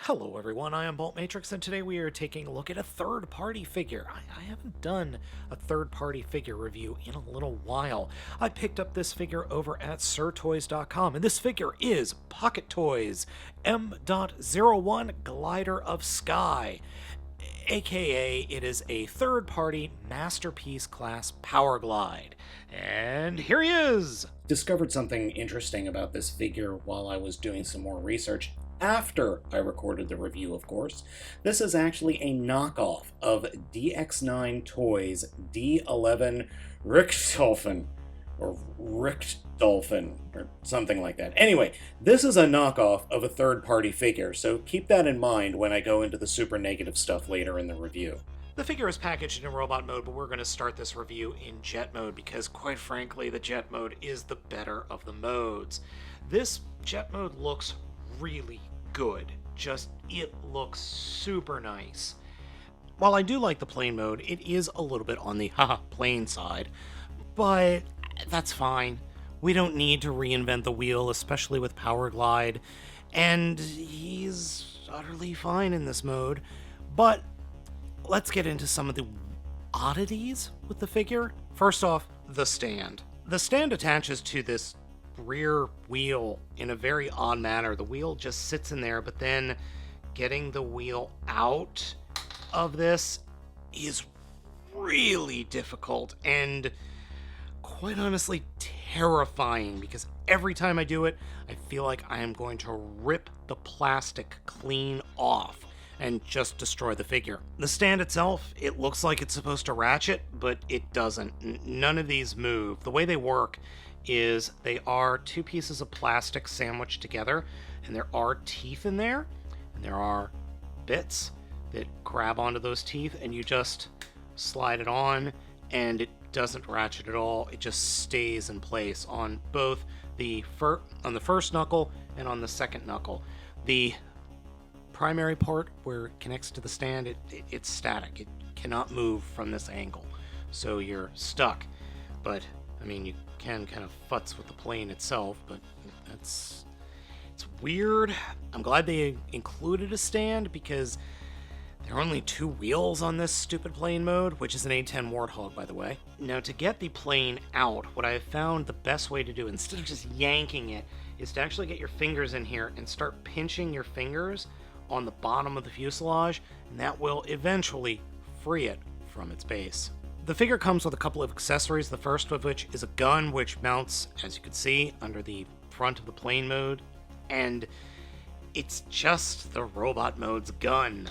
Hello everyone, I am Baltmatrix, and today we are taking a look at a third-party figure. I haven't done a third-party figure review in a little while. I picked up this figure over at sirtoys.com, and this figure is Pocket Toys M.01 Glider of Sky, aka it is a third-party masterpiece class Powerglide. And here he is! Discovered something interesting about this figure while I was doing some more research. After I recorded the review, of course. This is actually a knockoff of DX9 Toys D11 Richtolfen, or Richtolfen, or something like that. Anyway, this is a knockoff of a third-party figure, so keep that in mind when I go into the super negative stuff later in the review. The figure is packaged in robot mode, but we're going to start this review in jet mode because, quite frankly, the jet mode is the better of the modes. This jet mode looks really good. It looks super nice. While I do like the plane mode, it is a little bit on the plane side, but that's fine. We don't need to reinvent the wheel, especially with Powerglide, and he's utterly fine in this mode. But let's get into some of the oddities with the figure. First off, the stand. The stand attaches to this rear wheel in a very odd manner. The wheel just sits in there, but then getting the wheel out of this is really difficult and quite honestly terrifying, because every time I do it, I feel like I am going to rip the plastic clean off and just destroy the figure. The stand itself, it looks like it's supposed to ratchet, but it doesn't. None of these move. The way they work is they are two pieces of plastic sandwiched together, and there are teeth in there, and there are bits that grab onto those teeth, and you just slide it on, and it doesn't ratchet at all. It just stays in place on both the first knuckle and on the second knuckle. The primary part where it connects to the stand, it's static. It cannot move from this angle, so you're stuck. But I mean, you can kind of futz with the plane itself, but it's weird. I'm glad they included a stand, because there are only two wheels on this stupid plane mode, which is an A10 Warthog, by the way. Now, to get the plane out, what I have found the best way to do, instead of just yanking it, is to actually get your fingers in here and start pinching your fingers on the bottom of the fuselage, and that will eventually free it from its base. The figure comes with a couple of accessories, the first of which is a gun, which mounts, as you can see, under the front of the plane mode, and it's just the robot mode's gun.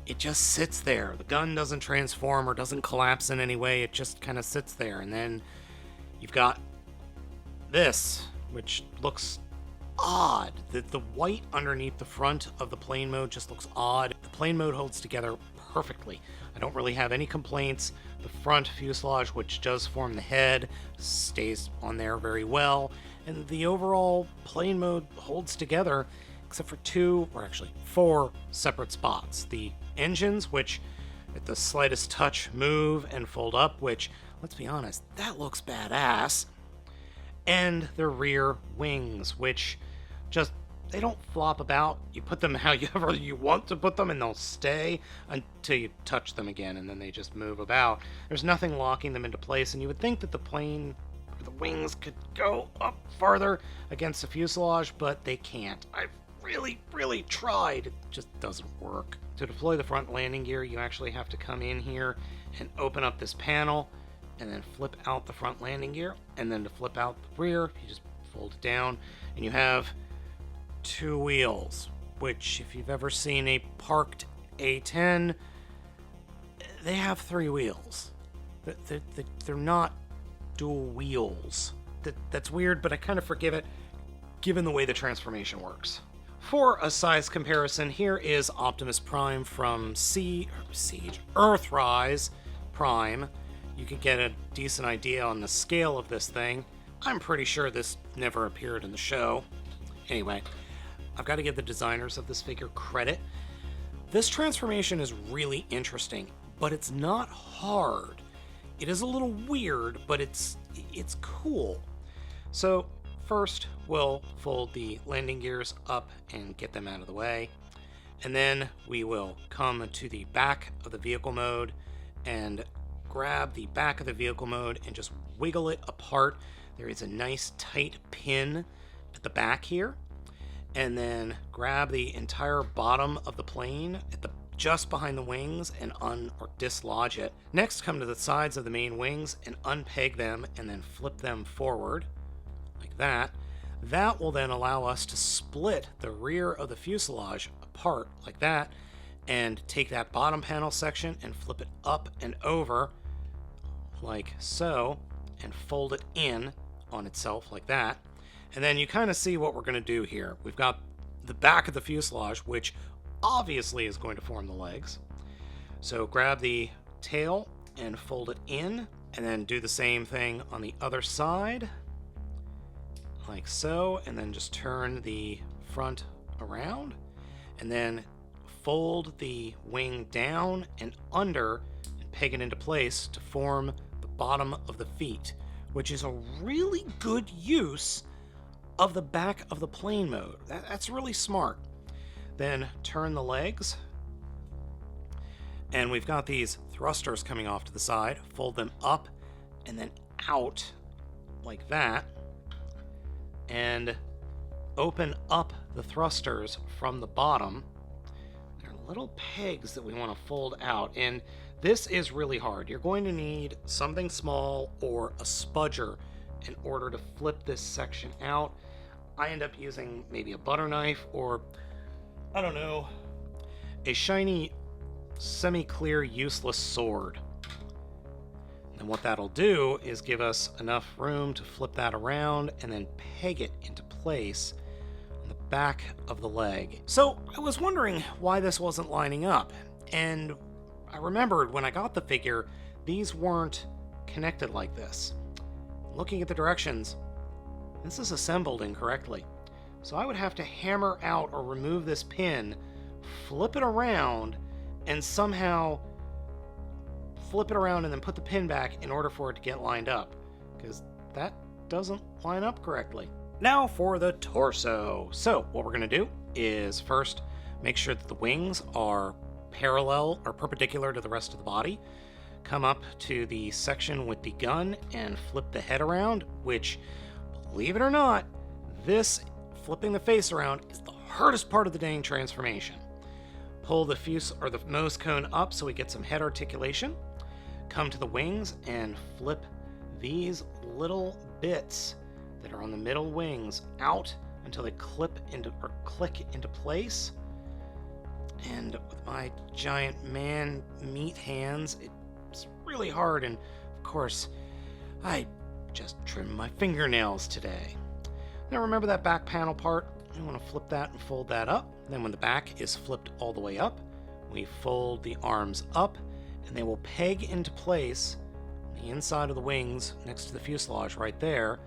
It just sits there. The gun doesn't transform or doesn't collapse in any way, it just kind of sits there. And then you've got this, which looks odd. The white underneath the front of the plane mode just looks odd. The plane mode holds together perfectly. I don't really have any complaints. The front fuselage, which does form the head, stays on there very well, and the overall plane mode holds together, except for four separate spots. The engines, which at the slightest touch move and fold up, which, let's be honest, that looks badass. And the rear wings, which they don't flop about. You put them however you want to put them, and they'll stay until you touch them again, and then they just move about. There's nothing locking them into place, and you would think that the plane, or the wings, could go up farther against the fuselage, but they can't. I've really tried. It just doesn't work. To deploy the front landing gear, you actually have to come in here and open up this panel, and then flip out the front landing gear, and then to flip out the rear, you just fold it down, and you have two wheels, which, if you've ever seen a parked A10, they have three wheels. They're not dual wheels. That's weird, but I kind of forgive it, given the way the transformation works. For a size comparison, here is Optimus Prime from Earthrise Prime. You can get a decent idea on the scale of this thing. I'm pretty sure this never appeared in the show. Anyway, I've got to give the designers of this figure credit. This transformation is really interesting, but it's not hard. It is a little weird, but it's cool. So First, we'll fold the landing gears up and get them out of the way. And then we will come to the back of the vehicle mode and grab the back of the vehicle mode and just wiggle it apart. There is a nice tight pin at the back here. And then grab the entire bottom of the plane at the just behind the wings and or dislodge it. Next, come to the sides of the main wings and unpeg them and then flip them forward like that. That will then allow us to split the rear of the fuselage apart like that and take that bottom panel section and flip it up and over like so and fold it in on itself like that. And then you kind of see what we're going to do here. We've got the back of the fuselage, which obviously is going to form the legs. So grab the tail and fold it in, and then do the same thing on the other side, like so, and then just turn the front around, and then fold the wing down and under and peg it into place to form the bottom of the feet, which is a really good use of the back of the plane mode. That's really smart. Then turn the legs, and we've got these thrusters coming off to the side. Fold them up and then out like that, and open up the thrusters from the bottom. There are little pegs that we want to fold out, and this is really hard. You're going to need something small or a spudger in order to flip this section out. I end up using maybe a butter knife or, I don't know, a shiny, semi-clear, useless sword. And what that'll do is give us enough room to flip that around and then peg it into place on the back of the leg. So I was wondering why this wasn't lining up, and I remembered when I got the figure, these weren't connected like this. Looking at the directions, this is assembled incorrectly. So I would have to hammer out or remove this pin, flip it around, and somehow flip it around and then put the pin back in order for it to get lined up, because that doesn't line up correctly. Now for the torso. So what we're going to do is first make sure that the wings are parallel or perpendicular to the rest of the body. Come up to the section with the gun and flip the head around, which, believe it or not, this flipping the face around is the hardest part of the dang transformation. Pull the the nose cone up so we get some head articulation. Come to the wings and flip these little bits that are on the middle wings out until they click into place. And with my giant man meat hands, it's really hard, and of course, I just trimmed my fingernails today. Now remember that back panel part? You want to flip that and fold that up. Then when the back is flipped all the way up, we fold the arms up, and they will peg into place on the inside of the wings next to the fuselage right there,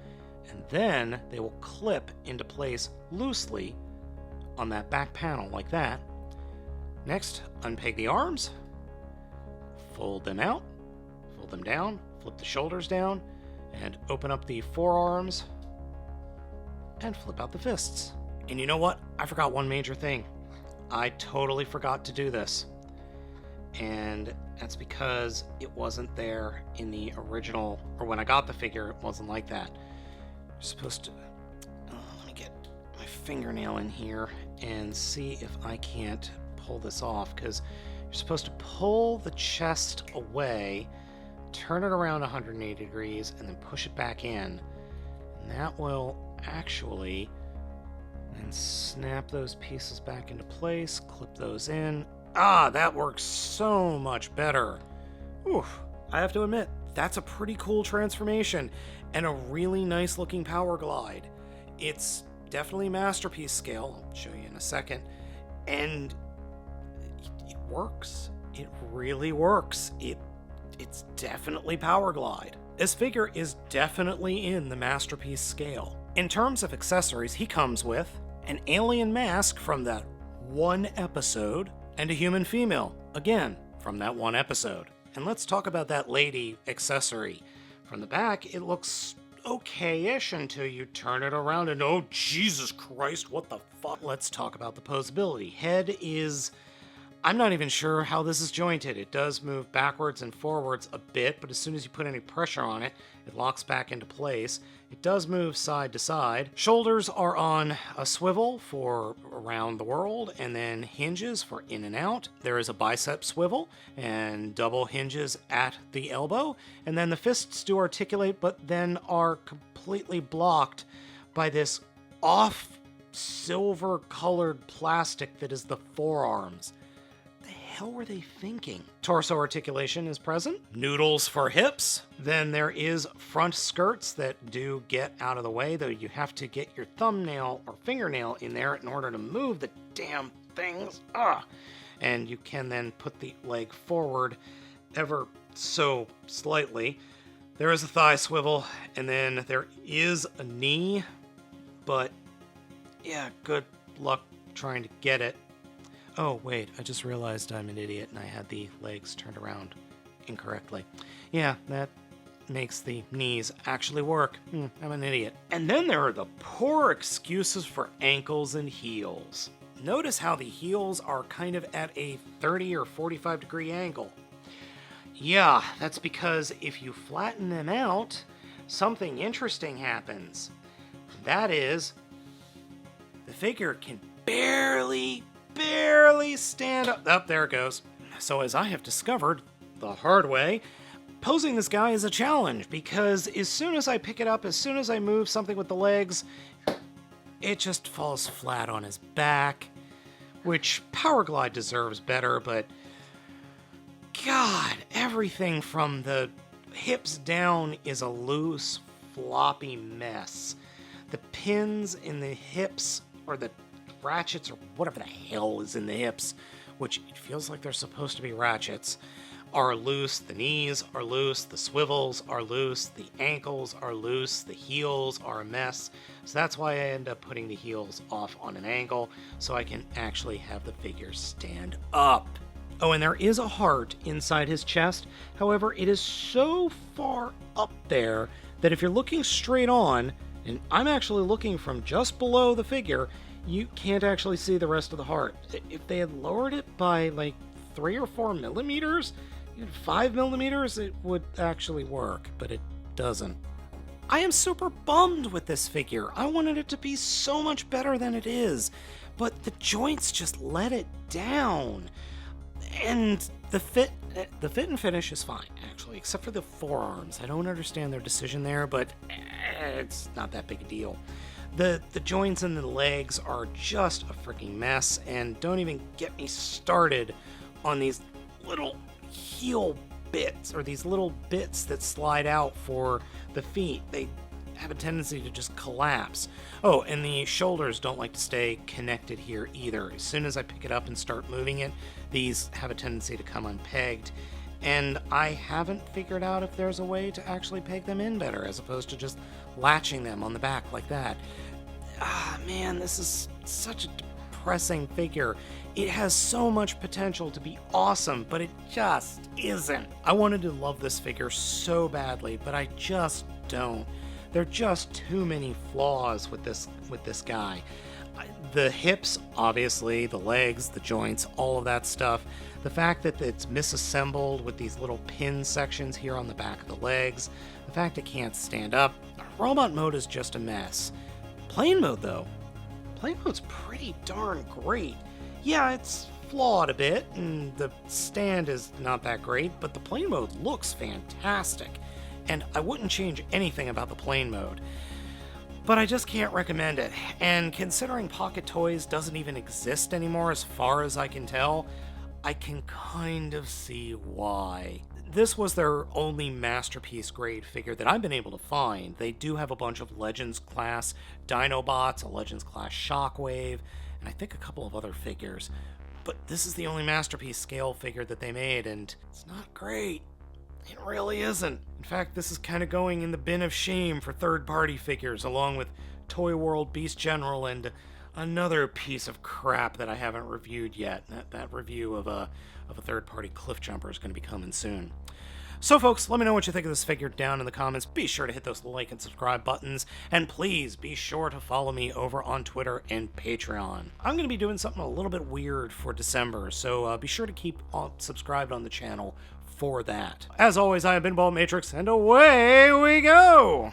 and then they will clip into place loosely on that back panel like that. Next, unpeg the arms, fold them out, fold them down, flip the shoulders down, and open up the forearms and flip out the fists. And you know what? I forgot one major thing. I totally forgot to do this. And that's because it wasn't there in the original, or when I got the figure, it wasn't like that. You're supposed to, let me get my fingernail in here and see if I can't pull this off, because you're supposed to pull the chest away, turn it around 180 degrees, and then push it back in. And that will actually then snap those pieces back into place, clip those in. Ah, that works so much better. Oof, I have to admit, that's a pretty cool transformation and a really nice looking Powerglide. It's definitely masterpiece scale, I'll show you in a second, and it works. It really works. It's definitely Powerglide. This figure is definitely in the masterpiece scale. In terms of accessories, he comes with an alien mask from that one episode, and a human female, again, from that one episode. And let's talk about that lady accessory. From the back, it looks okay-ish until you turn it around and oh, Jesus Christ, what the fuck? Let's talk about the posability. Head is... I'm not even sure how this is jointed. It does move backwards and forwards a bit, but as soon as you put any pressure on it, it locks back into place. It does move side to side. Shoulders are on a swivel for around the world, and then hinges for in and out. There is a bicep swivel and double hinges at the elbow, and then the fists do articulate, but then are completely blocked by this off silver-colored plastic that is the forearms. Hell were they thinking? Torso articulation is present. Noodles for hips. Then there is front skirts that do get out of the way, though you have to get your thumbnail or fingernail in there in order to move the damn things. And you can then put the leg forward ever so slightly. There is a thigh swivel, and then there is a knee, but yeah, good luck trying to get it. Oh, wait, I just realized I'm an idiot and I had the legs turned around incorrectly. Yeah, that makes the knees actually work. I'm an idiot. And then there are the poor excuses for ankles and heels. Notice how the heels are kind of at a 30 or 45 degree angle. Yeah, that's because if you flatten them out, something interesting happens. That is, the figure can barely stand up. Oh, there it goes. So as I have discovered the hard way, posing this guy is a challenge because as soon as I pick it up, as soon as I move something with the legs, it just falls flat on his back, which Powerglide deserves better, but God, everything from the hips down is a loose, floppy mess. The pins in the hips, or the ratchets, or whatever the hell is in the hips, which it feels like they're supposed to be ratchets, are loose. The knees are loose. The swivels are loose. The ankles are loose. The heels are a mess. So that's why I end up putting the heels off on an angle so I can actually have the figure stand up. Oh, and there is a heart inside his chest. However, it is so far up there that if you're looking straight on, and I'm actually looking from just below the figure, you can't actually see the rest of the heart. If they had lowered it by like 3 or 4 millimeters, 5 millimeters, it would actually work, but it doesn't. I am super bummed with this figure. I wanted it to be so much better than it is, but the joints just let it down. And the fit and finish is fine, actually, except for the forearms. I don't understand their decision there, but it's not that big a deal. The joints and the legs are just a freaking mess, and don't even get me started on these little heel bits, or these little bits that slide out for the feet. They have a tendency to just collapse. Oh, and the shoulders don't like to stay connected here either. As soon as I pick it up and start moving it, these have a tendency to come unpegged, and I haven't figured out if there's a way to actually peg them in better as opposed to just latching them on the back like that. Man, this is such a depressing figure. It has so much potential to be awesome, but it just isn't. I wanted to love this figure so badly, but I just don't. There are just too many flaws with this guy. The hips, obviously, the legs, the joints, all of that stuff. The fact that it's misassembled with these little pin sections here on the back of the legs. The fact it can't stand up. Robot mode is just a mess. Plane mode, though. Plane mode's pretty darn great. Yeah, it's flawed a bit, and the stand is not that great, but the plane mode looks fantastic. And I wouldn't change anything about the plane mode. But I just can't recommend it. And considering Pocket Toys doesn't even exist anymore as far as I can tell, I can kind of see why. This was their only masterpiece grade figure that I've been able to find. They do have a bunch of Legends class Dinobots, a Legends class Shockwave, and I think a couple of other figures. But this is the only masterpiece scale figure that they made, and it's not great. It really isn't. In fact, this is kind of going in the bin of shame for third-party figures, along with Toy World Beast General and another piece of crap that I haven't reviewed yet. That review of a third-party Cliff Jumper is going to be coming soon. So folks, let me know what you think of this figure down in the comments. Be sure to hit those like and subscribe buttons, and please be sure to follow me over on Twitter and Patreon. I'm going to be doing something a little bit weird for December, so be sure to keep subscribed on the channel for that. As always, I have been Baltmatrix, and away we go!